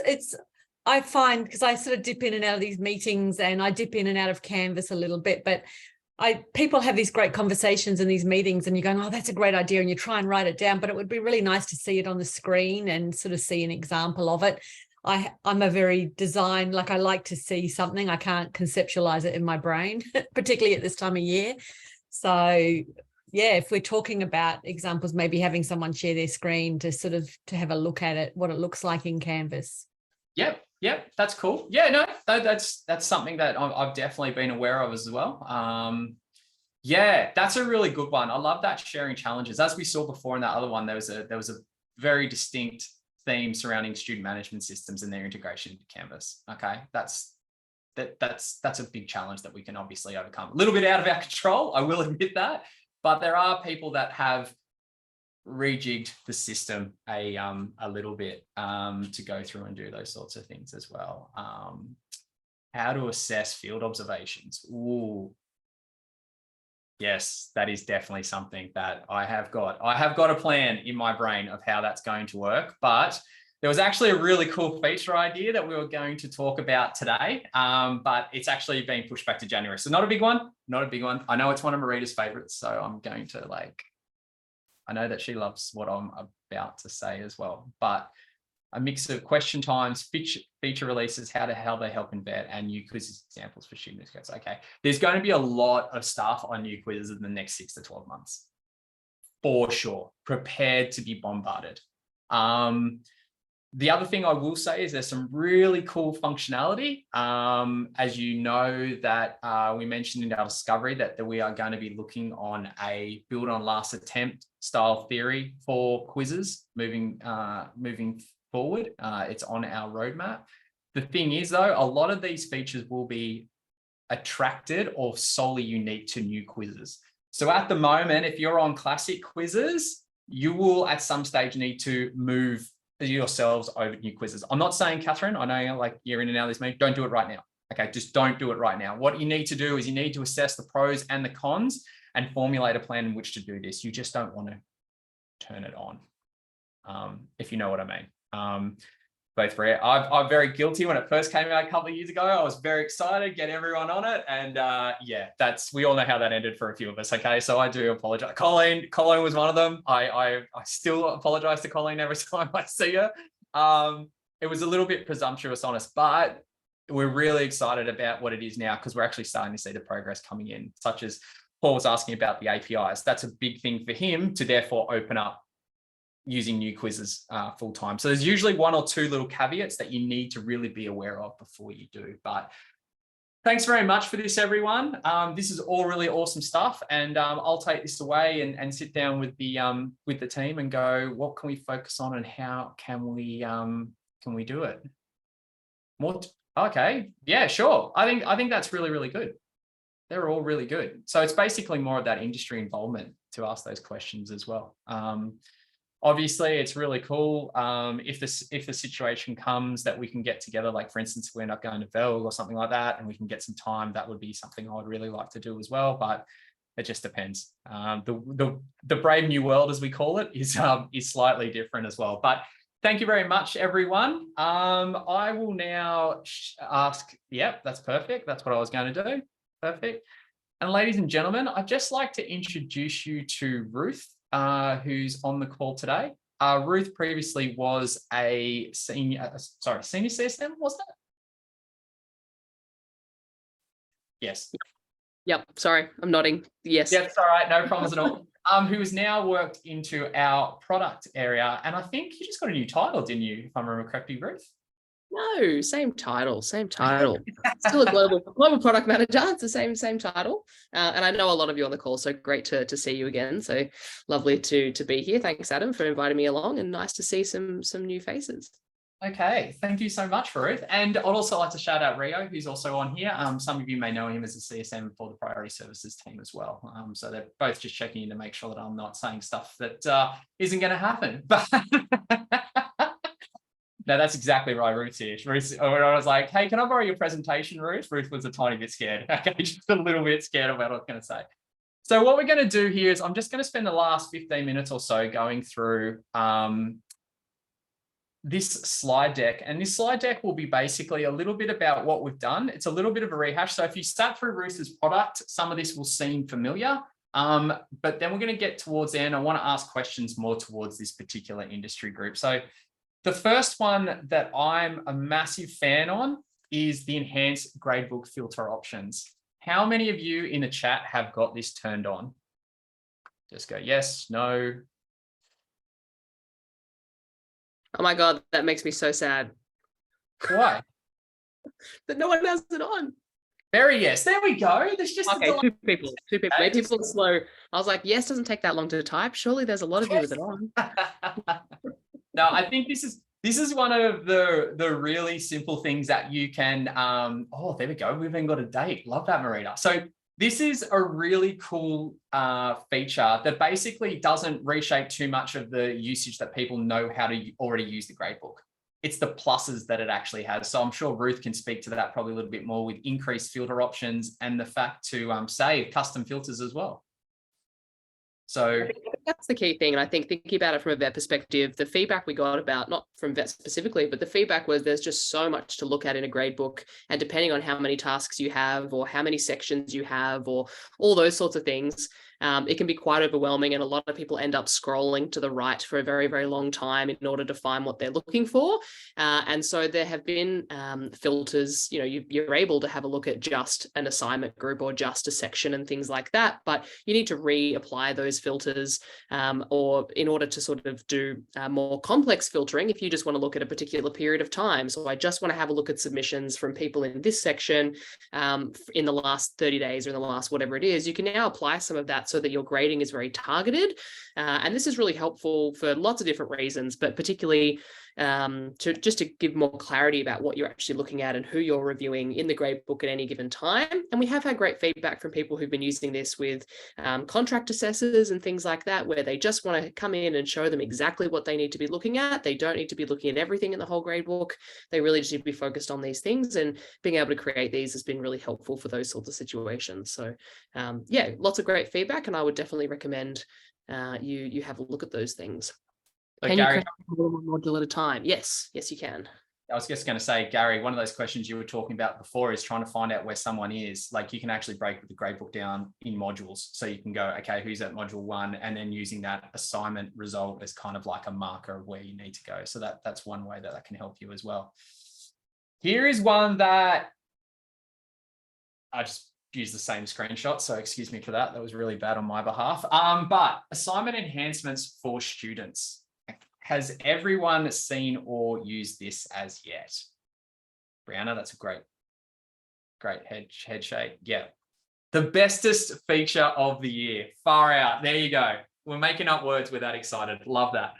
I find, because I sort of dip in and out of these meetings and I dip in and out of Canvas a little bit, but people have these great conversations in these meetings and you're going, oh, that's a great idea. And you try and write it down, but it would be really nice to see it on the screen and sort of see an example of it. I'm a very design, like I like to see something. I can't conceptualize it in my brain, particularly at this time of year. So yeah, if we're talking about examples, maybe having someone share their screen to sort of to have a look at it, what it looks like in Canvas. Yep, that's cool. Yeah, no, that's something that I've definitely been aware of as well. Yeah, that's a really good one. I love that sharing challenges. As we saw before in that other one, there was a very distinct theme surrounding student management systems and their integration into Canvas. Okay, that's a big challenge that we can obviously overcome. A little bit out of our control, I will admit that, but there are people that have rejigged the system a little bit to go through and do those sorts of things as well. How to assess field observations. Ooh. Yes, that is definitely something that I have got a plan in my brain of how that's going to work, but there was actually a really cool feature idea that we were going to talk about today, but it's actually been pushed back to January. So not a big one. I know it's one of Marita's favorites, so I'm going to I know that she loves what I'm about to say as well, but a mix of question times, feature releases, how they help embed, and new quizzes examples for students. Okay, there's going to be a lot of stuff on new quizzes in the next 6 to 12 months, for sure. Prepared to be bombarded. The other thing I will say is there's some really cool functionality. As you know that we mentioned in our discovery that we are going to be looking on a build on last attempt style theory for quizzes moving forward. It's on our roadmap. The thing is though, a lot of these features will be attracted or solely unique to new quizzes. So at the moment, if you're on classic quizzes, you will at some stage need to move yourselves over new quizzes. I'm not saying, Catherine, I know like you're in and out of this meeting, don't do it right now. Okay, just don't do it right now. What you need to do is you need to assess the pros and the cons and formulate a plan in which to do this. You just don't want to turn it on, if you know what I mean. Both for it. I'm very guilty when it first came out a couple of years ago. I was very excited, get everyone on it. And yeah, we all know how that ended for a few of us. Okay, so I do apologize. Colleen was one of them. I still apologize to Colleen every time I see her. It was a little bit presumptuous on us, but we're really excited about what it is now because we're actually starting to see the progress coming in, such as Paul was asking about the APIs. That's a big thing for him to therefore open up using new quizzes full time. So there's usually 1 or 2 little caveats that you need to really be aware of before you do. But thanks very much for this, everyone. This is all really awesome stuff. And I'll take this away and sit down with the team and go, what can we focus on and how can we do it? More? Okay. Yeah, sure. I think that's really, really good. They're all really good. So it's basically more of that industry involvement to ask those questions as well. Obviously, it's really cool if the situation comes that we can get together, like for instance, we end up going to Velg or something like that, and we can get some time. That would be something I would really like to do as well, but it just depends. The brave new world, as we call it, is slightly different as well. But thank you very much, everyone. I will now ask. Yep, that's perfect. That's what I was going to do. Perfect. And ladies and gentlemen, I'd just like to introduce you to Ruth, who's on the call today. Ruth previously was a senior CSM, wasn't it? Yes. Yep. Sorry, I'm nodding. Yes. Yeah, it's all right. No problems at all. Who has now worked into our product area. And I think you just got a new title, didn't you? If I remember correctly, Ruth? No, same title, same title. Still a global product manager. It's the same title. And I know a lot of you on the call, so great to see you again. So lovely to be here. Thanks, Adam, for inviting me along, and nice to see some new faces. Okay, thank you so much, Ruth. And I'd also like to shout out Rio, who's also on here. Some of you may know him as a CSM for the Priority Services team as well. So they're both just checking in to make sure that I'm not saying stuff that isn't going to happen. But no, that's exactly right, Ruth's here. I was like, hey, can I borrow your presentation, Ruth? Ruth was a tiny bit scared. Okay, just a little bit scared of what I was going to say. So what we're going to do here is I'm just going to spend the last 15 minutes or so going through this slide deck. And this slide deck will be basically a little bit about what we've done. It's a little bit of a rehash. So if you sat through Ruth's product, some of this will seem familiar. But then we're going to get towards the end. I want to ask questions more towards this particular industry group. So the first one that I'm a massive fan on is the enhanced gradebook filter options. How many of you in the chat have got this turned on? Just go yes, no. Oh my God, that makes me so sad. Why? That no one has it on. Very yes. There we go. There's just okay. Two people. Maybe people are slow. I was like, yes, doesn't take that long to type. Surely there's a lot of you with it on. No, I think this is one of the really simple things that you can. Oh, there we go. We've even got a date. Love that, Marita. So this is a really cool feature that basically doesn't reshape too much of the usage that people know how to already use the gradebook. It's the pluses that it actually has. So I'm sure Ruth can speak to that probably a little bit more with increased filter options and the fact to save custom filters as well. So I think that's the key thing. And I think thinking about it from a vet perspective, the feedback we got about, not from vets specifically, but the feedback was there's just so much to look at in a gradebook. And depending on how many tasks you have or how many sections you have or all those sorts of things, it can be quite overwhelming. And a lot of people end up scrolling to the right for a very, very long time in order to find what they're looking for. And so there have been filters, you're able to have a look at just an assignment group or just a section and things like that. But you need to reapply those filters or in order to sort of do more complex filtering, if you just want to look at a particular period of time. So I just want to have a look at submissions from people in this section in the last 30 days or in the last whatever it is, you can now apply some of that so that your grading is very targeted. And this is really helpful for lots of different reasons, but particularly to give more clarity about what you're actually looking at and who you're reviewing in the gradebook at any given time. And we have had great feedback from people who've been using this with contract assessors and things like that, where they just want to come in and show them exactly what they need to be looking at. They don't need to be looking at everything in the whole gradebook. They really just need to be focused on these things, and being able to create these has been really helpful for those sorts of situations. So yeah, lots of great feedback, and I would definitely recommend you have a look at those things. So Can Gary, you create more module at a time? Yes, you can. I was just going to say, Gary, one of those questions you were talking about before is trying to find out where someone is. Like, you can actually break the gradebook down in modules. So you can go, okay, who's at module 1? And then using that assignment result as kind of like a marker of where you need to go. So that's one way that can help you as well. Here is one that I just used the same screenshot, so excuse me for that. That was really bad on my behalf. But assignment enhancements for students. Has everyone seen or used this as yet? Brianna, that's a great head shake. Yeah. The bestest feature of the year. Far out. There you go. We're making up words. We're that excited. Love that.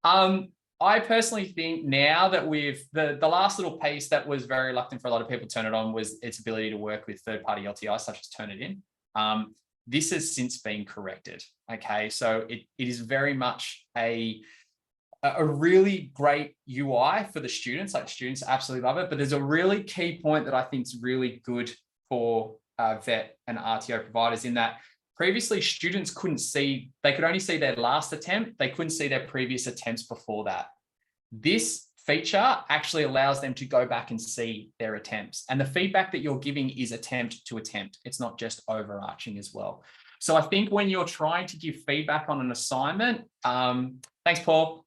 I personally think now that we've, the last little piece that was very reluctant for a lot of people to turn it on was its ability to work with third-party LTI, such as Turnitin. This has since been corrected. Okay. So it is very much a really great UI for the students. Like, students absolutely love it, but there's a really key point that I think is really good for vet and RTO providers, in that previously students they could only see their last attempt. They couldn't see their previous attempts before that. This feature actually allows them to go back and see their attempts, and the feedback that you're giving is attempt to attempt. It's not just overarching as well. So I think when you're trying to give feedback on an assignment, thanks, Paul.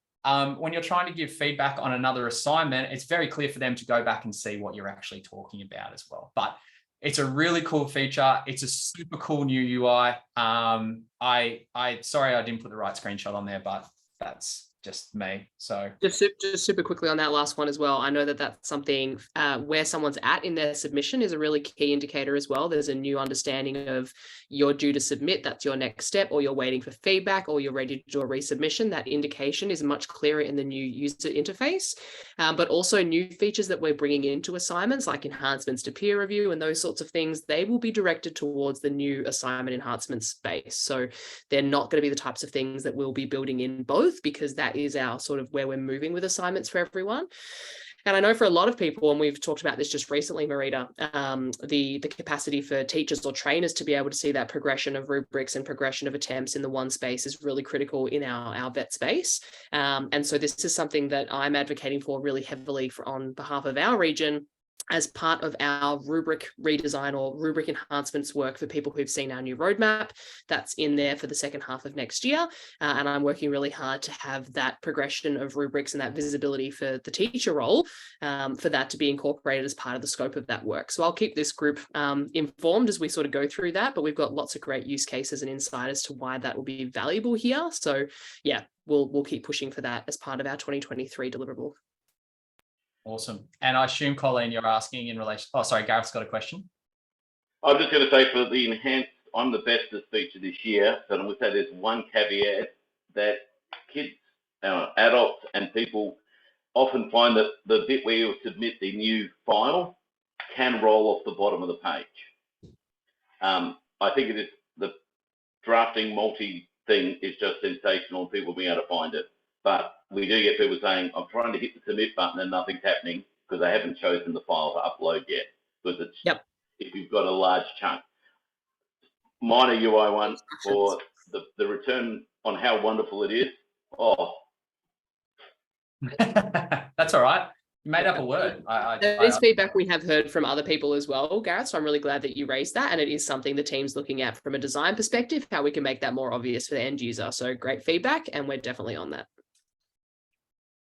When you're trying to give feedback on another assignment, it's very clear for them to go back and see what you're actually talking about as well. But It's a really cool feature. It's a super cool new UI. Sorry, I didn't put the right screenshot on there, but that's just me. So just super quickly on that last one as well. I know that that's something where someone's at in their submission is a really key indicator as well. There's a new understanding of you're due to submit, that's your next step, or you're waiting for feedback, or you're ready to do a resubmission. That indication is much clearer in the new user interface, but also new features that we're bringing into assignments like enhancements to peer review and those sorts of things, they will be directed towards the new assignment enhancement space. So they're not going to be the types of things that we'll be building in both, because that is our sort of where we're moving with assignments for everyone. And I know for a lot of people, and we've talked about this just recently, Marita, the capacity for teachers or trainers to be able to see that progression of rubrics and progression of attempts in the one space is really critical in our vet space. And so this is something that I'm advocating for really heavily on behalf of our region, as part of our rubric redesign or rubric enhancements work for people who've seen our new roadmap. That's in there for the second half of next year. And I'm working really hard to have that progression of rubrics and that visibility for the teacher role, for that to be incorporated as part of the scope of that work. So I'll keep this group informed as we sort of go through that, but we've got lots of great use cases and insight as to why that will be valuable here. So yeah, we'll keep pushing for that as part of our 2023 deliverable. Awesome. And I assume, Colleen, you're asking in relation, oh, sorry, Gareth's got a question. I'm just going to say for the enhanced, I'm the bestest feature this year, but I'm going to say there's one caveat that kids, adults and people often find that the bit where you submit the new file can roll off the bottom of the page. I think it is the drafting multi thing is just sensational and people being able to find it. But we do get people saying, I'm trying to hit the submit button and nothing's happening because they haven't chosen the file to upload yet. Because it's, if you've got a large chunk. Minor UI one for the return on how wonderful it is. Oh. That's all right. You made up a word. That is feedback we have heard from other people as well, Gareth. So I'm really glad that you raised that. And it is something the team's looking at from a design perspective, how we can make that more obvious for the end user. So great feedback, and we're definitely on that.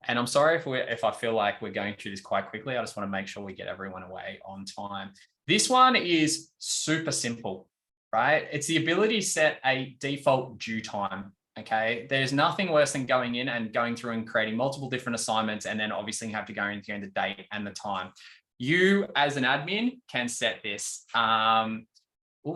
And I'm sorry if I feel like we're going through this quite quickly. I just want to make sure we get everyone away on time. This one is super simple, right? It's the ability to set a default due time. Okay, there's nothing worse than going in and going through and creating multiple different assignments, and then obviously you have to go in the date and the time. You as an admin can set this. Oh,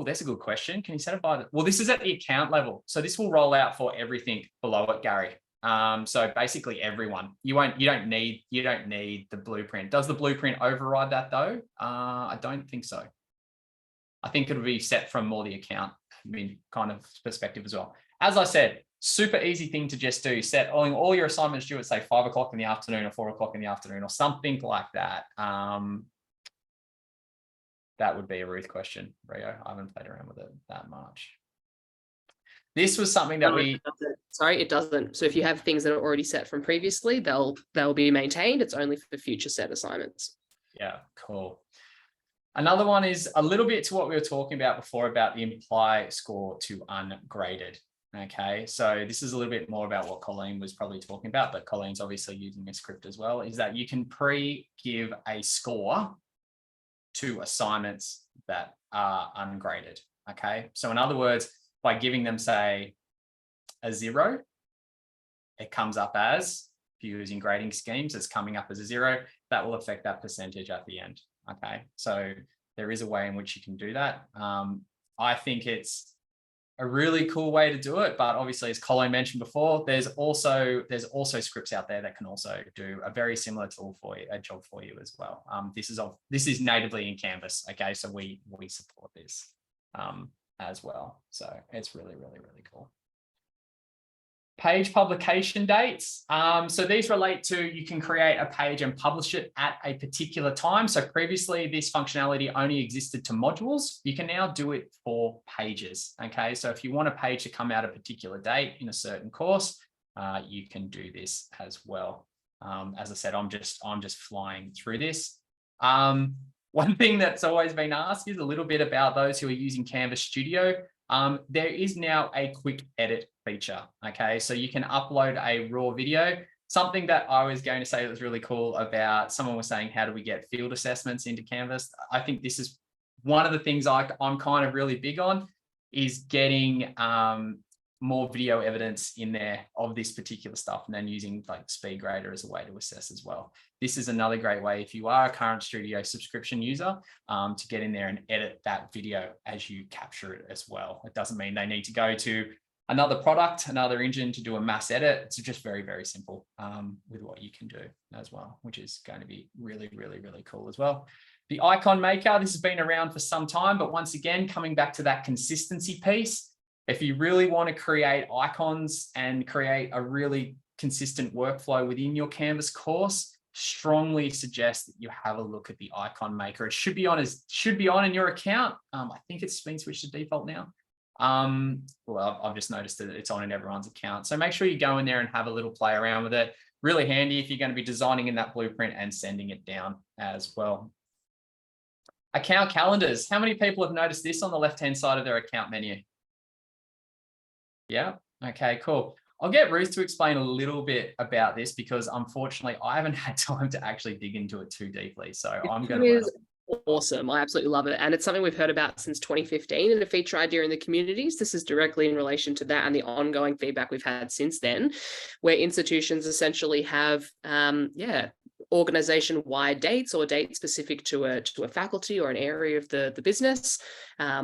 that's a good question. Can you set it by well, this is at the account level. So this will roll out for everything below it, Gary. So basically everyone. You don't need the blueprint. Does the blueprint override that though? I don't think so. I think it'll be set from more the account kind of perspective as well. As I said, super easy thing to just do. Set all your assignments due at say 5 o'clock in the afternoon or 4 o'clock in the afternoon or something like that. That would be a Ruth question, Rio. I haven't played around with it that much. This was something that Sorry, it doesn't. So if you have things that are already set from previously, they'll be maintained. It's only for future set assignments. Yeah, cool. Another one is a little bit to what we were talking about before about the imply score to ungraded. Okay, so this is a little bit more about what Colleen was probably talking about, but Colleen's obviously using a script as well, is that you can pre-give a score to assignments that are ungraded. Okay, so in other words, by giving them, say, a 0, it comes up as, if you're using grading schemes, it's coming up as a 0. That will affect that percentage at the end. Okay, so there is a way in which you can do that. I think it's a really cool way to do it, but obviously, as Colleen mentioned before, there's also scripts out there that can also do a very similar tool for you, a job for you as well. This is natively in Canvas. Okay, so we support this as well. So it's really, really, really cool. Page publication dates. So these relate to, you can create a page and publish it at a particular time. So previously this functionality only existed to modules. You can now do it for pages. Okay, so if you want a page to come out a particular date in a certain course, you can do this as well. As I said, I'm just flying through this. One thing that's always been asked is a little bit about those who are using Canvas Studio. There is now a quick edit feature. Okay, so you can upload a raw video. Something that I was going to say that was really cool about, someone was saying, how do we get field assessments into Canvas? I think this is one of the things I'm kind of really big on is getting more video evidence in there of this particular stuff, and then using like SpeedGrader as a way to assess as well. This is another great way if you are a current Studio subscription user to get in there and edit that video as you capture it as well. It doesn't mean they need to go to another product, another engine to do a mass edit. It's just very, very simple with what you can do as well, which is going to be really, really, really cool as well. The icon maker, this has been around for some time, but once again, coming back to that consistency piece, if you really want to create icons and create a really consistent workflow within your Canvas course, strongly suggest that you have a look at the icon maker. It should be on in your account. I think it's been switched to default now. Well, I've just noticed that it's on in everyone's account. So make sure you go in there and have a little play around with it. Really handy if you're going to be designing in that blueprint and sending it down as well. Account calendars. How many people have noticed this on the left-hand side of their account menu? Yeah. Okay, cool. I'll get Ruth to explain a little bit about this because unfortunately I haven't had time to actually dig into it too deeply. So I'm going to. Awesome. I absolutely love it. And it's something we've heard about since 2015 and a feature idea in the communities. This is directly in relation to that and the ongoing feedback we've had since then, where institutions essentially have, organization-wide dates or dates specific to a faculty or an area of the business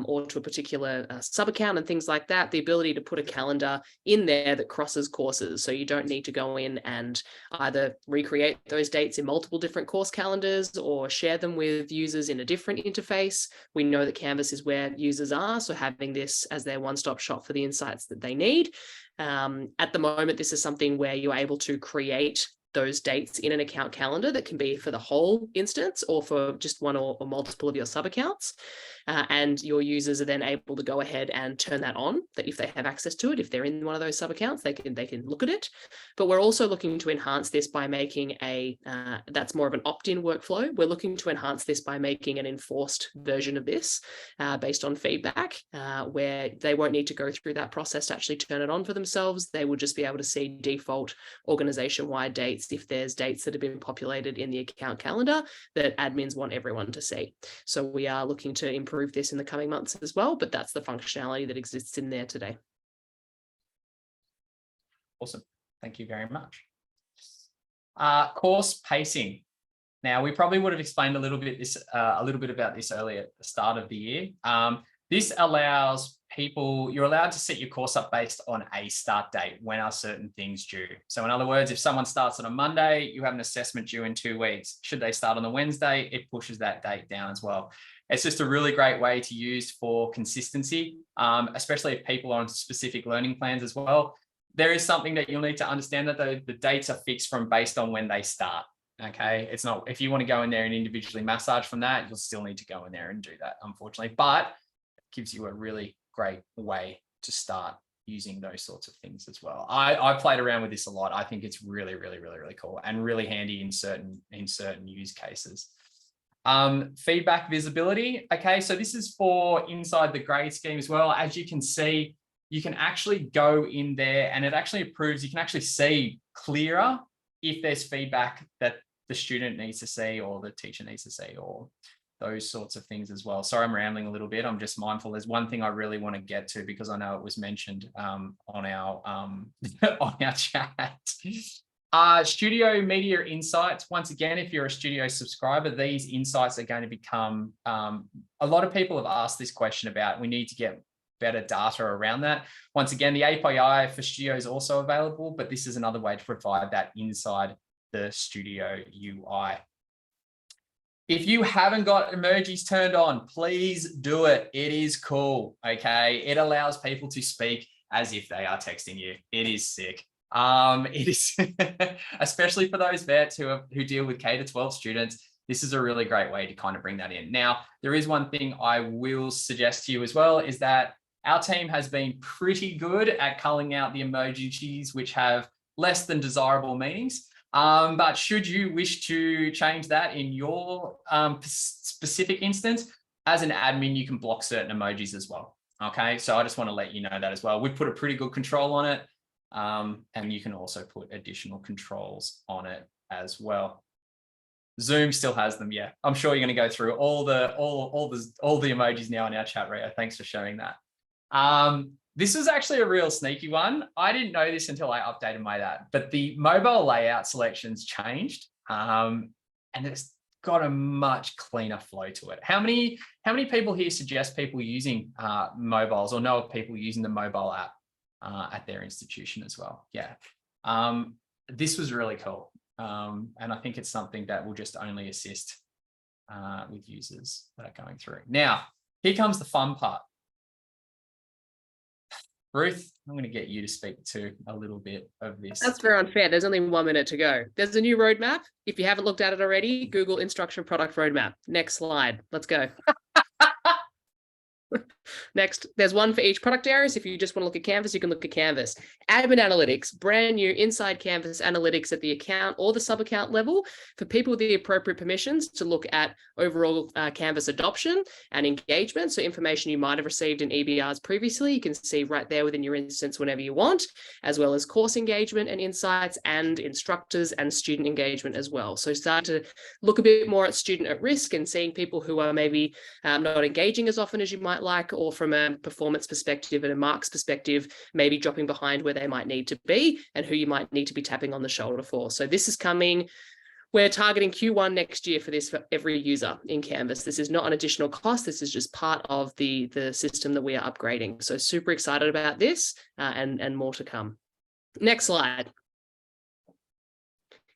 or to a particular sub-account and things like that, the ability to put a calendar in there that crosses courses. So you don't need to go in and either recreate those dates in multiple different course calendars or share them with users in a different interface. We know that Canvas is where users are, so having this as their one-stop shop for the insights that they need. At the moment, this is something where you're able to create those dates in an account calendar that can be for the whole instance or for just one or multiple of your sub accounts. And your users are then able to go ahead and turn that on, that if they have access to it, if they're in one of those sub accounts, they can look at it. But we're also looking to enhance this by making that's more of an opt-in workflow. We're looking to enhance this by making an enforced version of this based on feedback, where they won't need to go through that process to actually turn it on for themselves. They will just be able to see default organization-wide dates if there's dates that have been populated in the account calendar that admins want everyone to see. So we are looking to improve this in the coming months as well, but that's the functionality that exists in there today. Awesome. Thank you very much. Course pacing. Now, we probably would have explained a little bit about this earlier at the start of the year. This allows people, you're allowed to set your course up based on a start date. When are certain things due? So in other words, if someone starts on a Monday, you have an assessment due in 2 weeks. Should they start on the Wednesday, it pushes that date down as well. It's just a really great way to use for consistency, especially if people are on specific learning plans as well. There is something that you'll need to understand, that the dates are fixed based on when they start. Okay, it's not, if you want to go in there and individually massage from that, you'll still need to go in there and do that, unfortunately. But gives you a really great way to start using those sorts of things as well. I've played around with this a lot. I think it's really, really, really, really cool and really handy in certain use cases. Feedback visibility. Okay, so this is for inside the grade scheme as well. As you can see, you can actually go in there and it actually approves. You can actually see clearer if there's feedback that the student needs to see or the teacher needs to see, or those sorts of things as well. Sorry, I'm rambling a little bit. I'm just mindful. There's one thing I really want to get to because I know it was mentioned on our on our chat. Studio Media Insights. Once again, if you're a Studio subscriber, these insights are going to become, a lot of people have asked this question about, we need to get better data around that. Once again, the API for Studio is also available, but this is another way to provide that inside the Studio UI. If you haven't got emojis turned on, please do it. It is cool, okay? It allows people to speak as if they are texting you. It is sick. It is, especially for those vets who deal with K-12 students, this is a really great way to kind of bring that in. Now, there is one thing I will suggest to you as well, is that our team has been pretty good at culling out the emojis which have less than desirable meanings. But should you wish to change that in your specific instance, as an admin, you can block certain emojis as well. Okay, so I just want to let you know that as well. We've put a pretty good control on it, and you can also put additional controls on it as well. Zoom still has them. Yeah, I'm sure you're going to go through all the emojis now in our chat, Rio. Thanks for sharing that. This was actually a real sneaky one. I didn't know this until I updated my that, but the mobile layout selections changed, and it's got a much cleaner flow to it. How many people here suggest people using mobiles or know of people using the mobile app at their institution as well? Yeah, this was really cool, and I think it's something that will just only assist with users that are going through. Now, here comes the fun part. Ruth, I'm going to get you to speak to a little bit of this. That's very unfair. There's only 1 minute to go. There's a new roadmap. If you haven't looked at it already, Google instruction product roadmap. Next slide. Let's go. Next, there's one for each product areas. If you just want to look at Canvas, you can look at Canvas. Admin analytics, brand new inside Canvas analytics at the account or the sub-account level for people with the appropriate permissions to look at overall Canvas adoption and engagement. So information you might have received in EBRs previously, you can see right there within your instance whenever you want, as well as course engagement and insights and instructors and student engagement as well. So start to look a bit more at student at risk and seeing people who are maybe not engaging as often as you might like, or from a performance perspective and a marks perspective, maybe dropping behind where they might need to be and who you might need to be tapping on the shoulder for. So this is coming. We're targeting Q1 next year for this for every user in Canvas. This is not an additional cost. This is just part of the system that we are upgrading. So super excited about this and more to come. Next slide.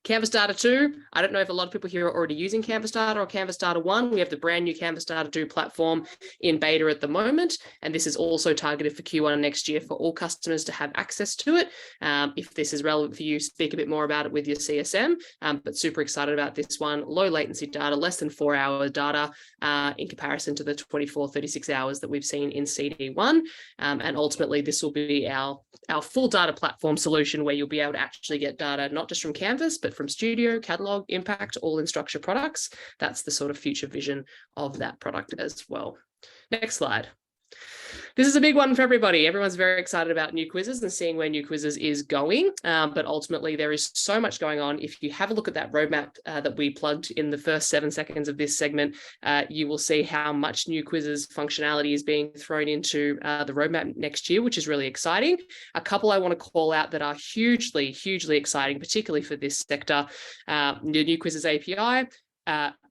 Canvas Data 2. I don't know if a lot of people here are already using Canvas Data or Canvas Data 1. We have the brand new Canvas Data 2 platform in beta at the moment. And this is also targeted for Q1 next year for all customers to have access to it. If this is relevant for you, speak a bit more about it with your CSM, but super excited about this one. Low latency data, less than 4 hour data in comparison to the 24, 36 hours that we've seen in CD1. And ultimately, this will be our full data platform solution where you'll be able to actually get data, not just from Canvas, but from Studio, Catalog, Impact, all Instructure products. That's the sort of future vision of that product as well. Next slide. This is a big one for everybody. Everyone's very excited about new quizzes and seeing where new quizzes is going. But ultimately, there is so much going on. If you have a look at that roadmap that we plugged in the first 7 seconds of this segment, you will see how much new quizzes functionality is being thrown into the roadmap next year, which is really exciting. A couple I want to call out that are hugely, hugely exciting, particularly for this sector. The new quizzes API.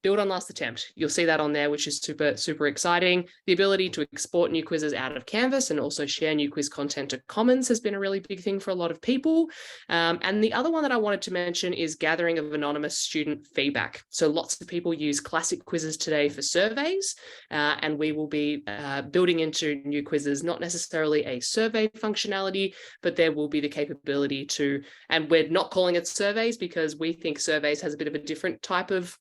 Build on last attempt. You'll see that on there, which is super, super exciting. The ability to export new quizzes out of Canvas and also share new quiz content to Commons has been a really big thing for a lot of people. And the other one that I wanted to mention is gathering of anonymous student feedback. So lots of people use classic quizzes today for surveys, and we will be building into new quizzes, not necessarily a survey functionality, but there will be the capability to, and we're not calling it surveys because we think surveys has a bit of a different type of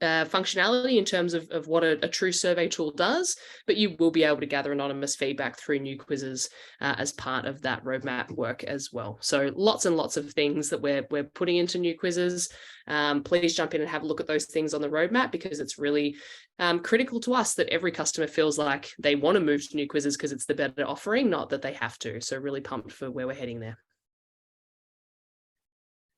functionality in terms of what a true survey tool does, but you will be able to gather anonymous feedback through new quizzes as part of that roadmap work as well. So lots and lots of things that we're putting into new quizzes. Please jump in and have a look at those things on the roadmap because it's really critical to us that every customer feels like they want to move to new quizzes because it's the better offering, not that they have to. So really pumped for where we're heading there.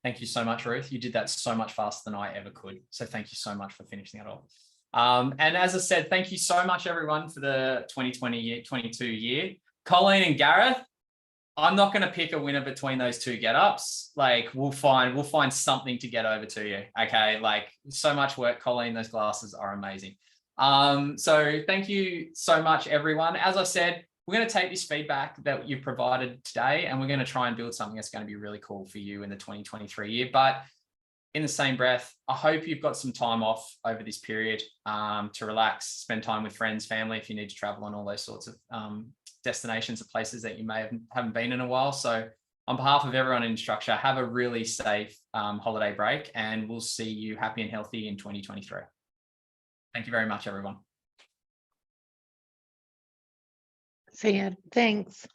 Thank you so much, Ruth. You did that so much faster than I ever could. So thank you so much for finishing it off. And as I said, thank you so much, everyone, for the 2020-22 year. Colleen and Gareth, I'm not going to pick a winner between those two get-ups. Like we'll find something to get over to you. Okay, like so much work, Colleen. Those glasses are amazing. So thank you so much, everyone. As I said, we're going to take this feedback that you've provided today and we're going to try and build something that's going to be really cool for you in the 2023 year. But in the same breath, I hope you've got some time off over this period to relax, spend time with friends, family, if you need to travel and all those sorts of destinations or places that you haven't been in a while. So on behalf of everyone in Instructure, have a really safe holiday break and we'll see you happy and healthy in 2023. Thank you very much, everyone. See ya. Thanks.